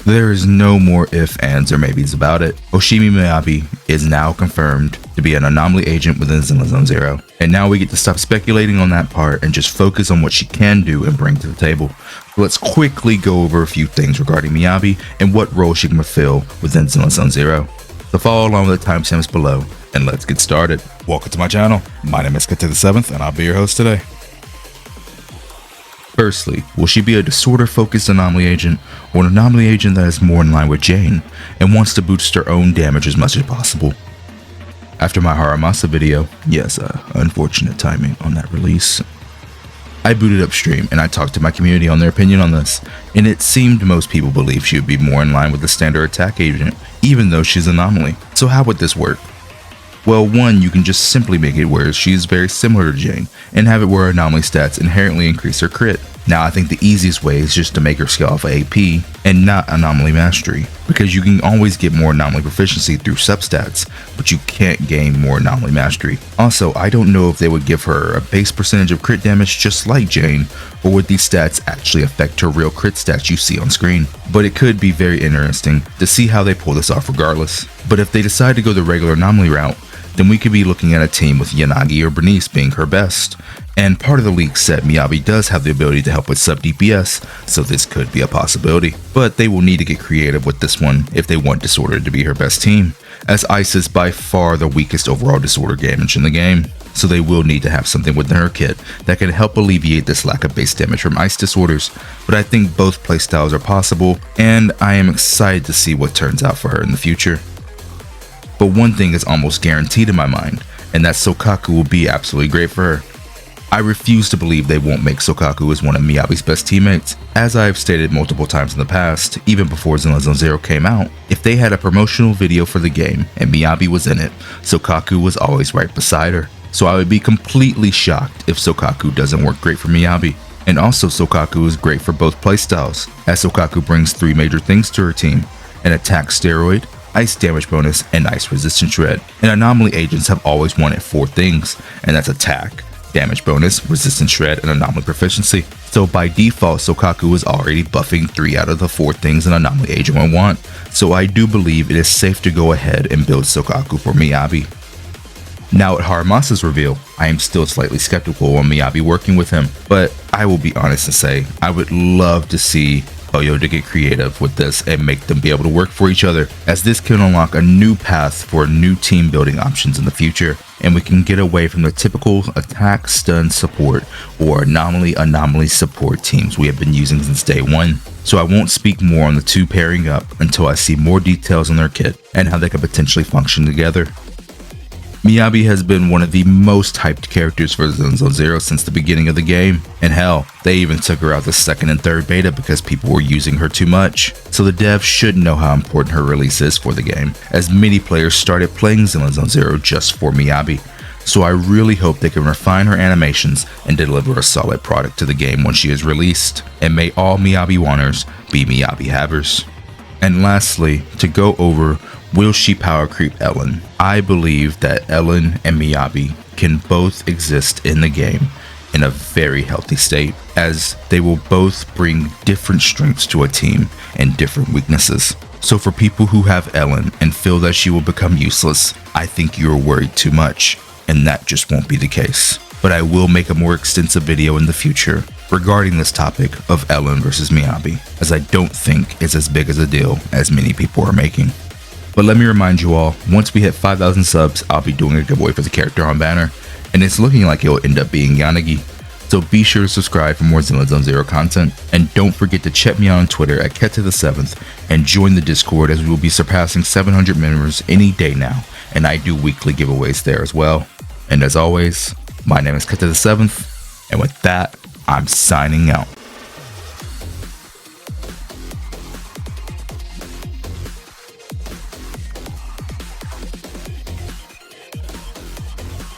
There is no more ifs, ands, or maybes about it. Hoshimi Miyabi is now confirmed to be an Anomaly agent within Zenless Zone Zero. And now we get to stop speculating on that part and just focus on what she can do and bring to the table. So let's quickly go over a few things regarding Miyabi and what role she can fulfill within Zenless Zone Zero. So follow along with the timestamps below and let's get started. Welcome to my channel. My name is Kate the 7th and I'll be your host today. Firstly, will she be a disorder-focused Anomaly agent, or an Anomaly agent that is more in line with Jane, and wants to boost her own damage as much as possible? After my Harumasa video, yes, unfortunate timing on that release, I booted upstream and I talked to my community on their opinion on this, and it seemed most people believe she would be more in line with the standard attack agent, even though she's Anomaly. So how would this work? Well, one, you can just simply make it where she is very similar to Jane, and have it where Anomaly stats inherently increase her crit. Now, I think the easiest way is just to make her scale off AP, and not Anomaly Mastery, because you can always get more Anomaly Proficiency through substats, but you can't gain more Anomaly Mastery. Also, I don't know if they would give her a base percentage of crit damage just like Jane, or would these stats actually affect her real crit stats you see on screen. But it could be very interesting to see how they pull this off regardless. But if they decide to go the regular Anomaly route, then we could be looking at a team with Yanagi or Bernice being her best. And part of the leak said Miyabi does have the ability to help with sub DPS, so this could be a possibility. But they will need to get creative with this one if they want Disorder to be her best team, as Ice is by far the weakest overall Disorder damage in the game. So they will need to have something within her kit that can help alleviate this lack of base damage from Ice disorders. But I think both playstyles are possible, and I am excited to see what turns out for her in the future. But one thing is almost guaranteed in my mind, and that Soukaku will be absolutely great for her. I refuse to believe they won't make Soukaku as one of Miyabi's best teammates. As I have stated multiple times in the past, even before Zenless Zone Zero came out, if they had a promotional video for the game and Miyabi was in it, Soukaku was always right beside her. So I would be completely shocked if Soukaku doesn't work great for Miyabi. And also Soukaku is great for both playstyles, as Soukaku brings 3 major things to her team: an attack steroid, ice damage bonus, and ice resistance shred. And Anomaly agents have always wanted 4 things, and that's attack, damage bonus, resistance shred, and Anomaly proficiency. So by default, Soukaku is already buffing 3 out of the 4 things an Anomaly agent would want. So I do believe it is safe to go ahead and build Soukaku for Miyabi. Now at Harumasa's reveal, I am still slightly skeptical on Miyabi working with him, but I will be honest and say I would love to see Hoyo to get creative with this and make them be able to work for each other, as this can unlock a new path for new team building options in the future, and we can get away from the typical attack, stun, support, or anomaly support teams we have been using since day one. So I won't speak more on the 2 pairing up until I see more details on their kit and how they could potentially function together. Miyabi has been one of the most hyped characters for Zenless Zone Zero since the beginning of the game, and hell, they even took her out the 2nd and 3rd beta because people were using her too much. So the devs should know how important her release is for the game, as many players started playing Zenless Zone Zero just for Miyabi. So I really hope they can refine her animations and deliver a solid product to the game when she is released, and may all Miyabi wanters be Miyabi havers. And lastly, to go over, will she power creep Ellen? I believe that Ellen and Miyabi can both exist in the game in a very healthy state, as they will both bring different strengths to a team and different weaknesses. So for people who have Ellen and feel that she will become useless, I think you're worried too much, and that just won't be the case. But I will make a more extensive video in the future regarding this topic of Ellen versus Miyabi, as I don't think it's as big as a deal as many people are making. But let me remind you all, once we hit 5,000 subs, I'll be doing a giveaway for the character on banner, and it's looking like it'll end up being Yanagi. So be sure to subscribe for more Zenless Zone Zero content, and don't forget to check me out on Twitter at Kete the 7th and join the Discord, as we will be surpassing 700 members any day now, and I do weekly giveaways there as well. And as always, my name is Kete the 7th, and with that, I'm signing out.